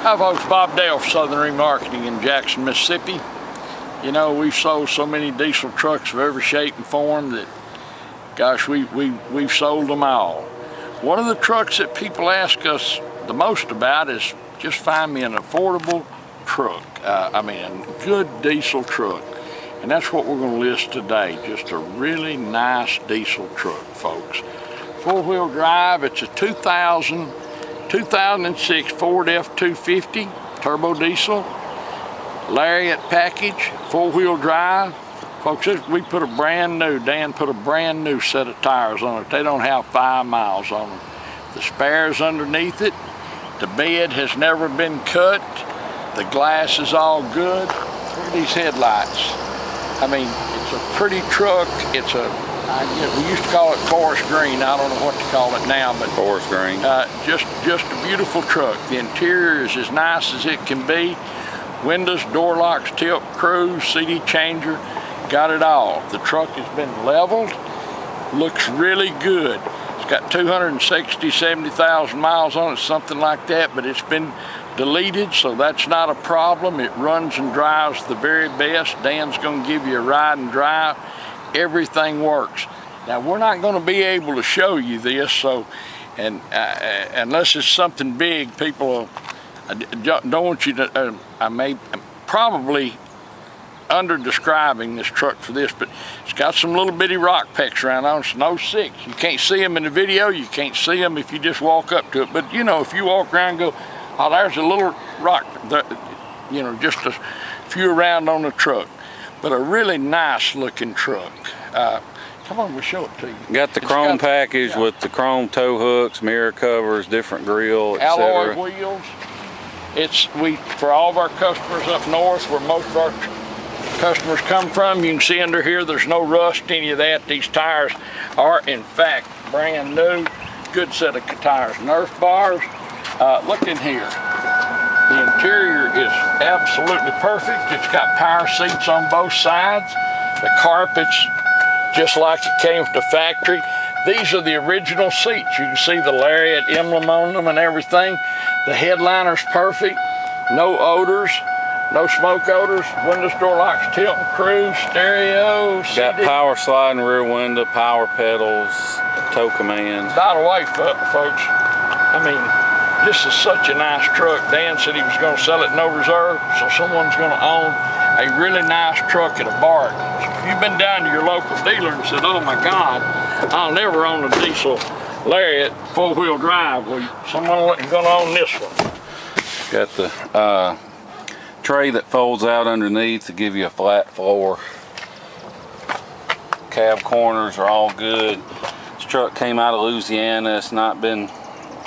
Hi folks, Bob Dale for Southern Remarketing in Jackson, Mississippi. You know, we've sold so many diesel trucks of every shape and form that, gosh, we've sold them all. One of the trucks that people ask us the most about is just find me an affordable truck. I mean, a good diesel truck. And that's what we're going to list today, just a really nice diesel truck, folks. Four-wheel drive, it's a 2006 Ford F250 turbo diesel, Lariat package, four-wheel drive. Folks, we put a brand new, Dan put a brand new set of tires on it. They don't have 5 miles on them. The spares underneath it, the bed has never been cut, the glass is all good. Look at these headlights. I mean, it's a pretty truck. It's a, we used to call it forest green. I don't know what to call it now, but forest green. Just a beautiful truck. The interior is as nice as it can be. Windows, door locks, tilt, cruise, CD changer, got it all. The truck has been leveled, looks really good. It's got 70,000 miles on it, something like that, but it's been deleted, so that's not a problem. It runs and drives the very best. Dan's gonna give you a ride and drive. Everything works. Now, we're not gonna be able to show you this, so, and unless it's something big, people don't want you to, I may probably under describing this truck for this, but it's got some little bitty rock pecks around on it. It's an 06. You can't see them in the video, you can't see them if you just walk up to it, but you know, if you walk around and go, oh, there's a little rock, you know, just a few around on the truck. But a really nice looking truck. Come on, we'll show it to you. Got the chrome package with the chrome tow hooks, mirror covers, different grill, etc. Alloy wheels. For all of our customers up north, where most of our customers come from, you can see under here there's no rust, any of that. These tires are in fact brand new. Good set of tires. Nerf bars. Look in here. The interior is absolutely perfect. It's got power seats on both sides. The carpet's just like it came from the factory. These are the original seats. You can see the Lariat emblem on them and everything. The headliner's perfect. No odors, no smoke odors. Windows, door locks, tilt and cruise, stereo, CD. Got power sliding rear window, power pedals, tow commands. By the way, folks, I mean, this is such a nice truck. Dan said he was going to sell it no reserve, so someone's going to own a really nice truck at a bargain. So if you've been down to your local dealer and said, oh my God, I'll never own a diesel Lariat four-wheel drive, well, someone's going to own this one. Got the tray that folds out underneath to give you a flat floor. Cab corners are all good. This truck came out of Louisiana. It's not been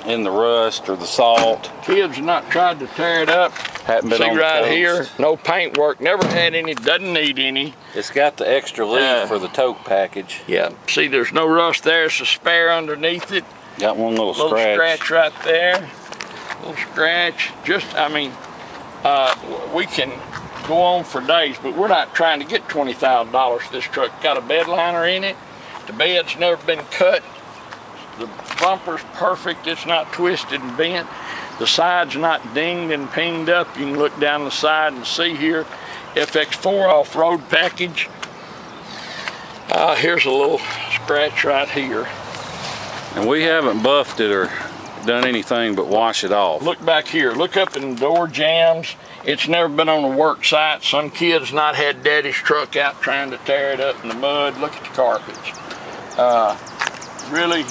in the rust or the salt. Kids have not tried to tear it up. Hadn't been See on right the here, no paint work, never had any, doesn't need any. It's got the extra leaf for the tow package. Yeah, see there's no rust there, it's a spare underneath it. Got one little scratch. Little scratch right there, little scratch. Just, I mean, we can go on for days, but we're not trying to get $20,000 for this truck. Got a bed liner in it, the bed's never been cut. The bumper's perfect, it's not twisted and bent. The side's not dinged and pinged up. You can look down the side and see here, FX4 off-road package. Here's a little scratch right here. And we haven't buffed it or done anything but wash it off. Look back here, look up in the door jambs. It's never been on a work site. Some kid's not had daddy's truck out trying to tear it up in the mud. Look at the carpets. Really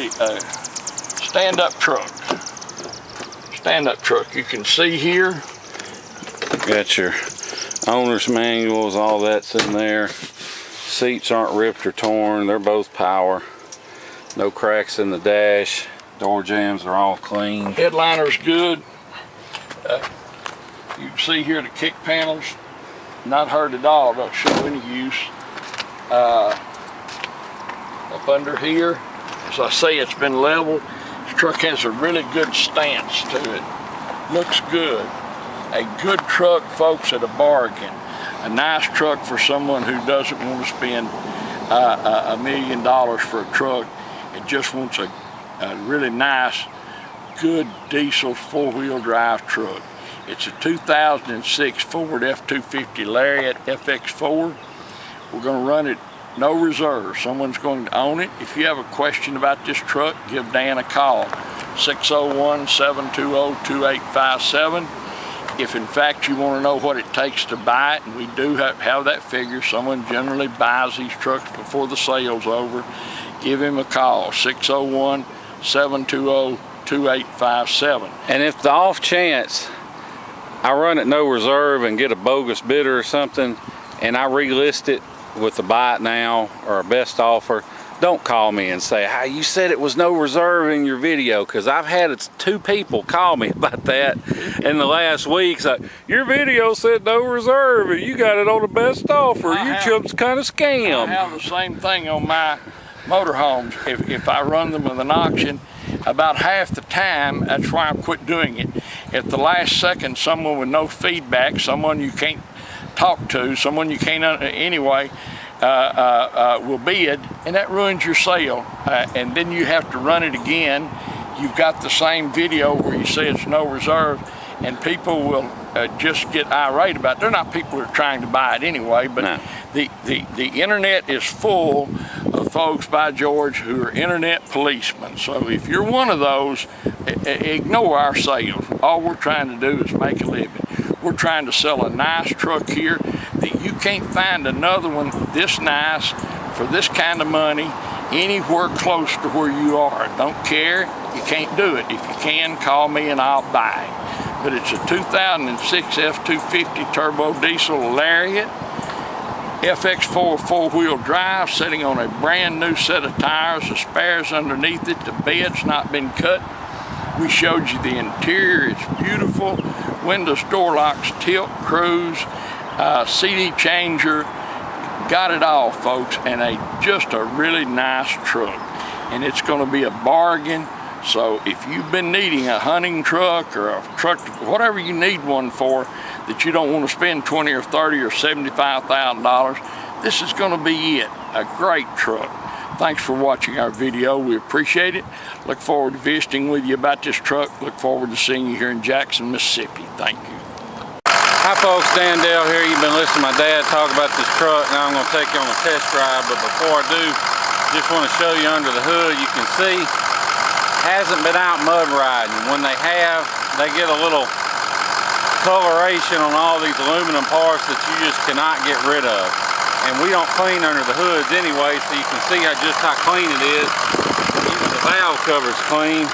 stand-up truck. Stand-up truck. You can see here. Got your owner's manuals, all that's in there. Seats aren't ripped or torn. They're both power. No cracks in the dash. Door jambs are all clean. Headliner's good. You can see here the kick panels. Not hurt at all. Don't show any use. Up under here, as I say, it's been leveled. This truck has a really good stance to it. Looks good. A good truck, folks, at a bargain. A nice truck for someone who doesn't want to spend $1 million for a truck and just wants a really nice good diesel four-wheel drive truck. It's a 2006 Ford F250 Lariat FX4. We're going to run it no reserve. Someone's going to own it. If you have a question about this truck, give Dan a call, 601-720-2857. If in fact you want to know what it takes to buy it, and we do have that figure, someone generally buys these trucks before the sale's over, give him a call, 601-720-2857. And if the off chance I run it no reserve and get a bogus bidder or something, and I relist it with a buy it now or a best offer, don't call me and say, hey, you said it was no reserve in your video, because I've had 2 people call me about that in the last week. So, your video said no reserve and you got it on the best offer. Your chip's kind of scam. I have the same thing on my motorhomes. If I run them with an auction, about half the time, that's why I quit doing it. At the last second, someone with no feedback, someone you can't talk to, someone you can't anyway, will bid, and that ruins your sale. And then you have to run it again. You've got the same video where you say it's no reserve, and people will just get irate about it. They're not people who are trying to buy it anyway, but no. The internet is full of folks, by George, who are internet policemen. So if you're one of those, ignore our sales. All we're trying to do is make a living. We're trying to sell a nice truck here that you can't find another one this nice for this kind of money anywhere close to where you are. Don't care, you can't do it. If you can, call me and I'll buy it. But it's a 2006 F250 turbo diesel Lariat, FX4 four-wheel drive, sitting on a brand new set of tires, the spares underneath it, the bed's not been cut. We showed you the interior, it's beautiful. Windows, door locks, tilt, cruise, CD changer, got it all, folks, and just a really nice truck. And it's going to be a bargain. So if you've been needing a hunting truck or a truck, whatever you need one for, that you don't want to spend $20 or $30 or $75,000, this is going to be it. A great truck. Thanks for watching our video. We appreciate it. Look forward to visiting with you about this truck. Look forward to seeing you here in Jackson, Mississippi. Thank you. Hi folks, Dan Dale here. You've been listening to my dad talk about this truck. Now I'm going to take you on a test drive, but before I do, just want to show you under the hood. You can see, hasn't been out mud riding. When they have, they get a little coloration on all these aluminum parts that you just cannot get rid of. And we don't clean under the hoods anyway, so you can see just how clean it is. Even the valve cover's clean.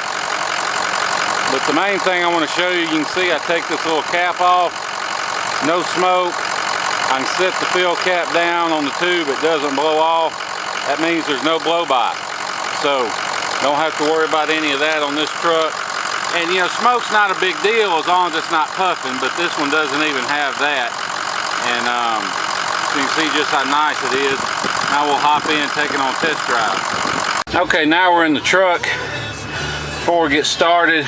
But the main thing I want to show you, you can see I take this little cap off, no smoke. I can set the fill cap down on the tube, it doesn't blow off. That means there's no blow by. So don't have to worry about any of that on this truck. And you know, smoke's not a big deal as long as it's not puffing, but this one doesn't even have that. And so you can see just how nice it is. Now we'll hop in and take it on a test drive. Okay, now we're in the truck. Before we get started,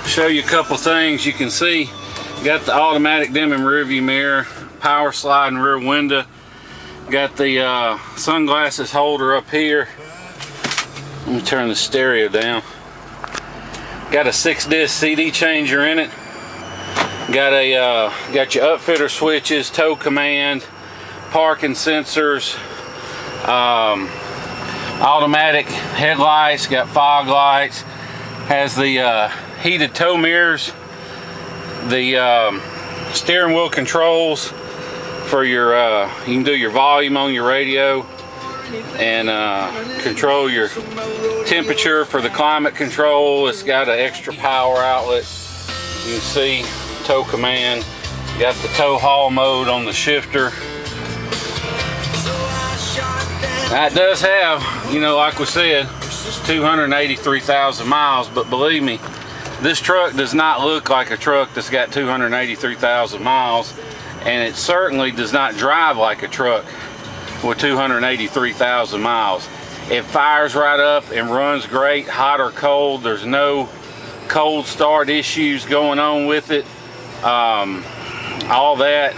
show you a couple things. You can see, got the automatic dimming rear view mirror, power sliding rear window, got the sunglasses holder up here. Let me turn the stereo down. Got a 6-disc CD changer in it. Got your upfitter switches, tow command, parking sensors, automatic headlights, got fog lights, has the heated tow mirrors, the steering wheel controls for your, you can do your volume on your radio and control your temperature for the climate control. It's got an extra power outlet. You can see tow command. You got the tow haul mode on the shifter. Now it does have, you know, like we said, 283,000 miles, but believe me, this truck does not look like a truck that's got 283,000 miles, and it certainly does not drive like a truck with 283,000 miles. It fires right up and runs great, hot or cold. There's no cold start issues going on with it. All that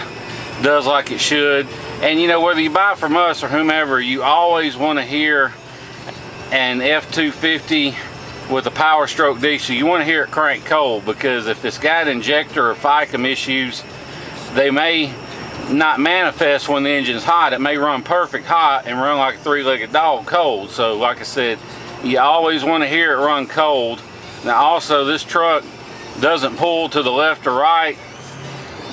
does like it should. And you know, whether you buy it from us or whomever, you always want to hear an F250 with a Power Stroke diesel, you want to hear it crank cold, because if it's got injector or FICM issues, they may not manifest when the engine's hot. It may run perfect hot and run like a three-legged dog cold. So like I said, you always want to hear it run cold. Now also, this truck doesn't pull to the left or right,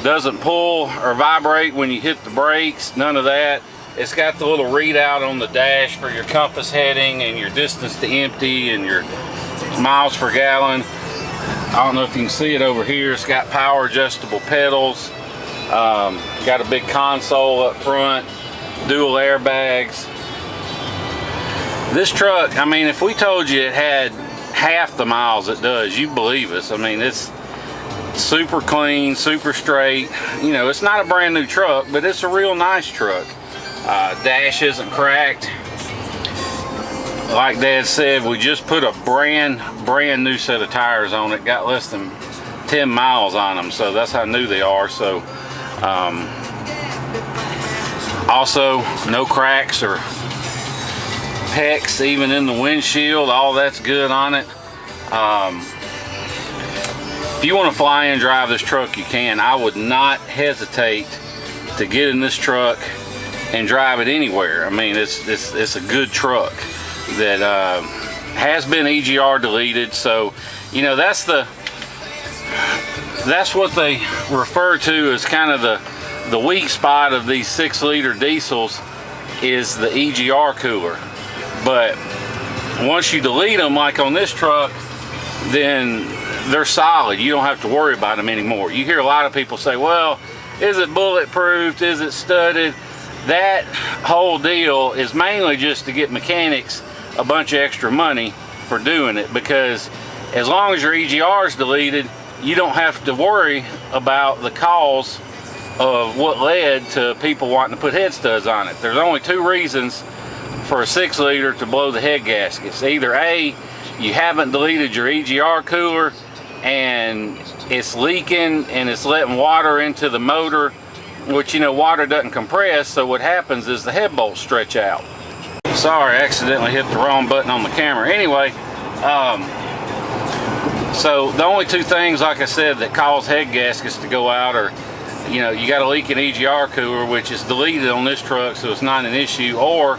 doesn't pull or vibrate when you hit the brakes, none of that. It's got the little readout on the dash for your compass heading and your distance to empty and your miles per gallon. I don't know if you can see it over here. It's got power adjustable pedals. Got a big console up front, dual airbags. This truck, I mean, if we told you it had half the miles it does, you'd believe us. I mean, it's super clean, super straight. You know, it's not a brand new truck, but it's a real nice truck. Dash isn't cracked. Like Dad said, we just put a brand new set of tires on it. Got less than 10 miles on them, so that's how new they are. So also no cracks or pecks even in the windshield. All that's good on it. If you want to fly and drive this truck, you can. I would not hesitate to get in this truck and drive it anywhere. I mean, it's a good truck that has been EGR deleted. So, you know, that's what they refer to as kind of the weak spot of these 6-liter diesels, is the EGR cooler. But once you delete them, like on this truck, then they're solid. You don't have to worry about them anymore. You hear a lot of people say, well, is it bulletproof? Is it studded? That whole deal is mainly just to get mechanics a bunch of extra money for doing it, because as long as your EGR is deleted, you don't have to worry about the cause of what led to people wanting to put head studs on it. There's only 2 reasons for a 6-liter to blow the head gaskets. Either A, you haven't deleted your EGR cooler and it's leaking and it's letting water into the motor, which, you know, water doesn't compress, so what happens is the head bolts stretch out. Sorry, I accidentally hit the wrong button on the camera. Anyway, so the only 2 things, like I said, that cause head gaskets to go out are, you know, you got a leaking EGR cooler, which is deleted on this truck, so it's not an issue, or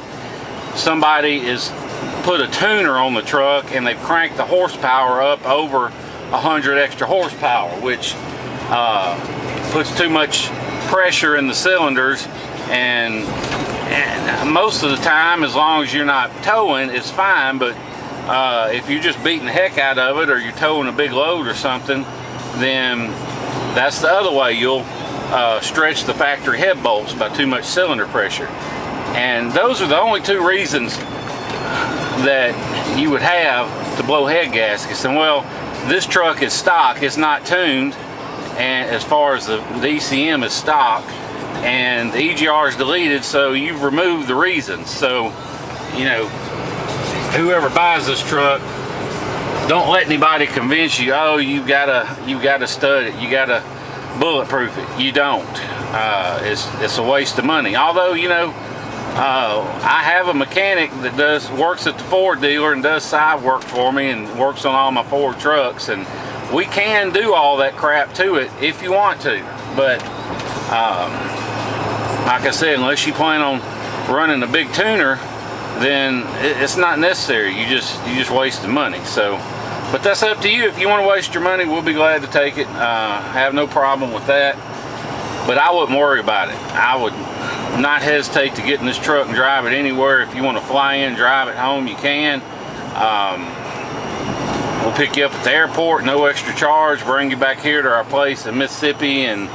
somebody is put a tuner on the truck and they've cranked the horsepower up over 100 extra horsepower, which puts too much pressure in the cylinders, and most of the time, as long as you're not towing, it's fine. But if you're just beating the heck out of it, or you're towing a big load or something, then that's the other way. You'll stretch the factory head bolts by too much cylinder pressure. And those are the only 2 reasons that you would have to blow head gaskets. And well, this truck is stock, it's not tuned, and as far as the ECM is stock, and the EGR is deleted, so you've removed the reasons. So, you know, whoever buys this truck, don't let anybody convince you, oh, you gotta stud it, you gotta bulletproof it. You don't. It's a waste of money. Although, you know, I have a mechanic that works at the Ford dealer and does side work for me and works on all my Ford trucks, and we can do all that crap to it if you want to. But like I said, unless you plan on running a big tuner, then it's not necessary. You just wasted money. So, but that's up to you. If you want to waste your money, we'll be glad to take it. Have no problem with that. But I wouldn't worry about it. I would not hesitate to get in this truck and drive it anywhere. If you want to fly in, drive it home, you can. We'll pick you up at the airport, no extra charge, bring you back here to our place in Mississippi, and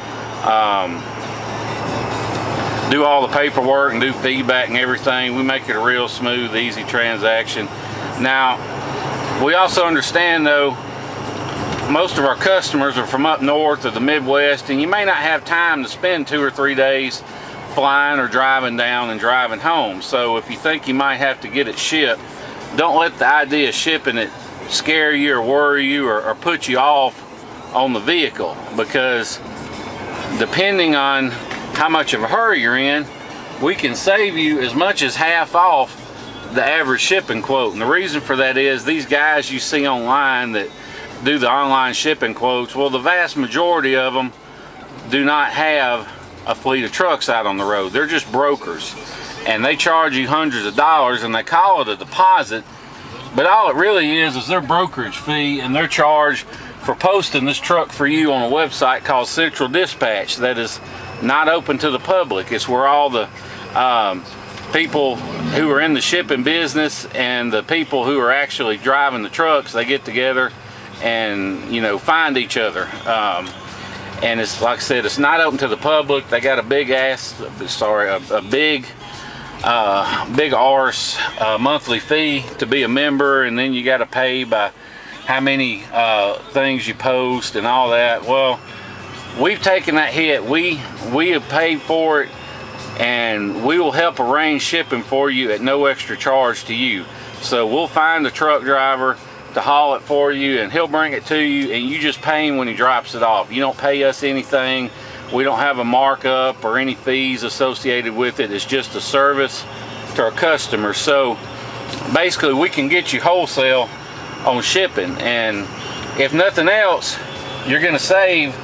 do all the paperwork and do feedback and everything. We make it a real smooth, easy transaction. Now, we also understand, though, most of our customers are from up north or the Midwest, and you may not have time to spend 2 or 3 days flying or driving down and driving home. So if you think you might have to get it shipped, don't let the idea of shipping it scare you or worry you or put you off on the vehicle, because depending on how much of a hurry you're in, we can save you as much as half off the average shipping quote. And the reason for that is these guys you see online that do the online shipping quotes, well, the vast majority of them do not have a fleet of trucks out on the road. They're just brokers, and they charge you hundreds of dollars and they call it a deposit, but all it really is their brokerage fee, and they're charged for posting this truck for you on a website called Central Dispatch that is not open to the public. It's where all the people who are in the shipping business and the people who are actually driving the trucks, they get together and, you know, find each other. And it's, like I said, it's not open to the public. They got a big big arse monthly fee to be a member, and then you got to pay by how many things you post and all that. Well, we've taken that hit. We have paid for it, and we will help arrange shipping for you at no extra charge to you. So we'll find the truck driver to haul it for you, and he'll bring it to you, and you just pay him when he drops it off. You don't pay us anything. We don't have a markup or any fees associated with it. It's just a service to our customers. So basically we can get you wholesale on shipping, and if nothing else, you're going to save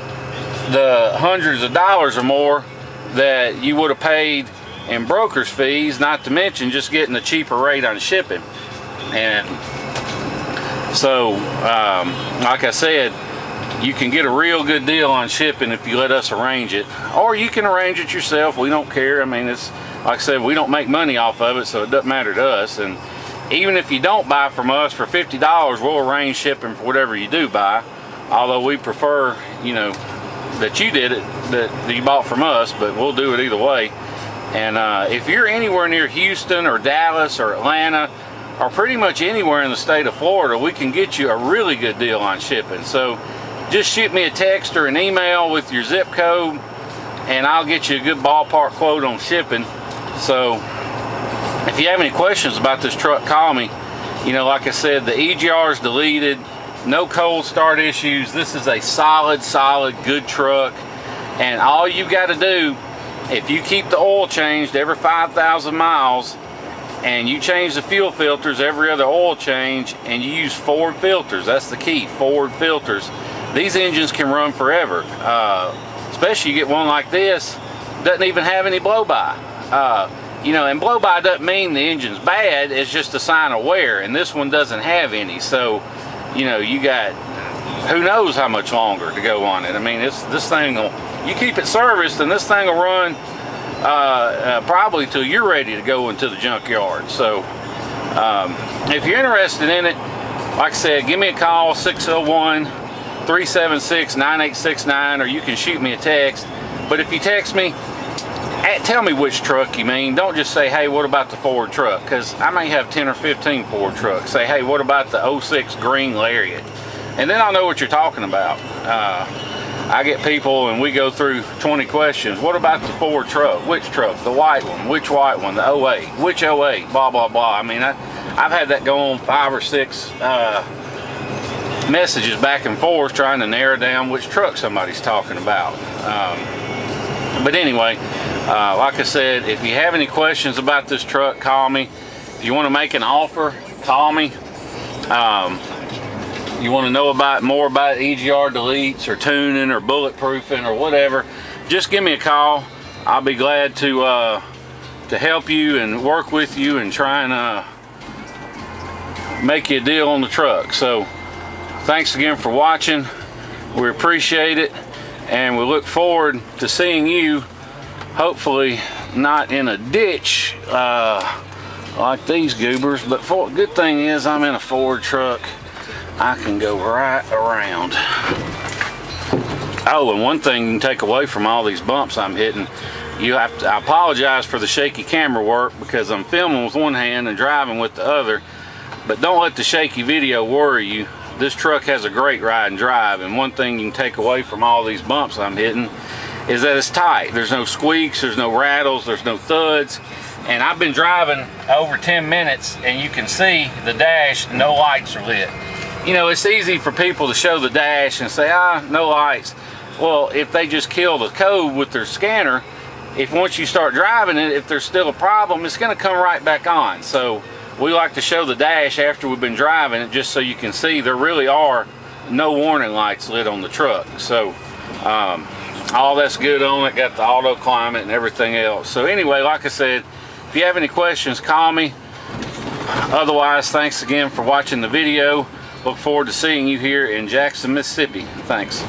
the hundreds of dollars or more that you would have paid in broker's fees, not to mention just getting a cheaper rate on shipping. And so like I said, you can get a real good deal on shipping if you let us arrange it, or you can arrange it yourself. We don't care. I mean, it's like I said, we don't make money off of it, so it doesn't matter to us. And even if you don't buy from us for $50, we'll arrange shipping for whatever you do buy, although we prefer, you know, that you did it, that you bought from us, but we'll do it either way. And if you're anywhere near Houston or Dallas or Atlanta, or pretty much anywhere in the state of Florida, we can get you a really good deal on shipping. So just shoot me a text or an email with your zip code, and I'll get you a good ballpark quote on shipping. So if you have any questions about this truck, call me. You know, like I said, the EGR is deleted, no cold start issues. This is a solid, good truck. And all you got to do, if you keep the oil changed every 5,000 miles, and you change the fuel filters every other oil change, and you use Ford filters, that's the key, Ford filters, these engines can run forever. Especially you get one like this, doesn't even have any blow-by. You know, and blow-by doesn't mean the engine's bad, it's just a sign of wear, and this one doesn't have any. So, you know, you got who knows how much longer to go on it. I mean, this thing will, you keep it serviced, and this thing will run probably till you're ready to go into the junkyard. So if you're interested in it, like I said, give me a call, 601-376-9869, or you can shoot me a text. But if you text me, tell me which truck you mean. Don't just say, hey, what about the Ford truck? Because I may have 10 or 15 Ford trucks. Say, hey, what about the 06 green Lariat? And then I'll know what you're talking about. I get people and we go through 20 questions. What about the Ford truck? Which truck? The white one? Which white one? The 08? Which 08? Blah, blah, blah. I mean, I've had that go on 5 or 6 messages back and forth trying to narrow down which truck somebody's talking about. But anyway, like I said, if you have any questions about this truck, call me. If you want to make an offer, call me. You want to know more about EGR deletes or tuning or bulletproofing or whatever, just give me a call. I'll be glad to help you and work with you and try and make you a deal on the truck. So thanks again for watching. We appreciate it, and we look forward to seeing you, hopefully not in a ditch like these goobers. But good thing is I'm in a Ford truck. I can go right around. Oh, and one thing you can take away from all these bumps I'm hitting, I apologize for the shaky camera work because I'm filming with one hand and driving with the other, but don't let the shaky video worry you. This truck has a great ride and drive, and one thing you can take away from all these bumps I'm hitting is that it's tight. There's no squeaks, there's no rattles, there's no thuds. And I've been driving over 10 minutes, and you can see the dash, no lights are lit. You know, it's easy for people to show the dash and say, no lights. Well, if they just kill the code with their scanner, once you start driving it, if there's still a problem, it's going to come right back on. So we like to show the dash after we've been driving it, just so you can see there really are no warning lights lit on the truck. So all that's good on it, got the auto climate and everything else. So anyway, like I said, if you have any questions, call me. Otherwise, thanks again for watching the video. Look forward to seeing you here in Jackson, Mississippi. Thanks.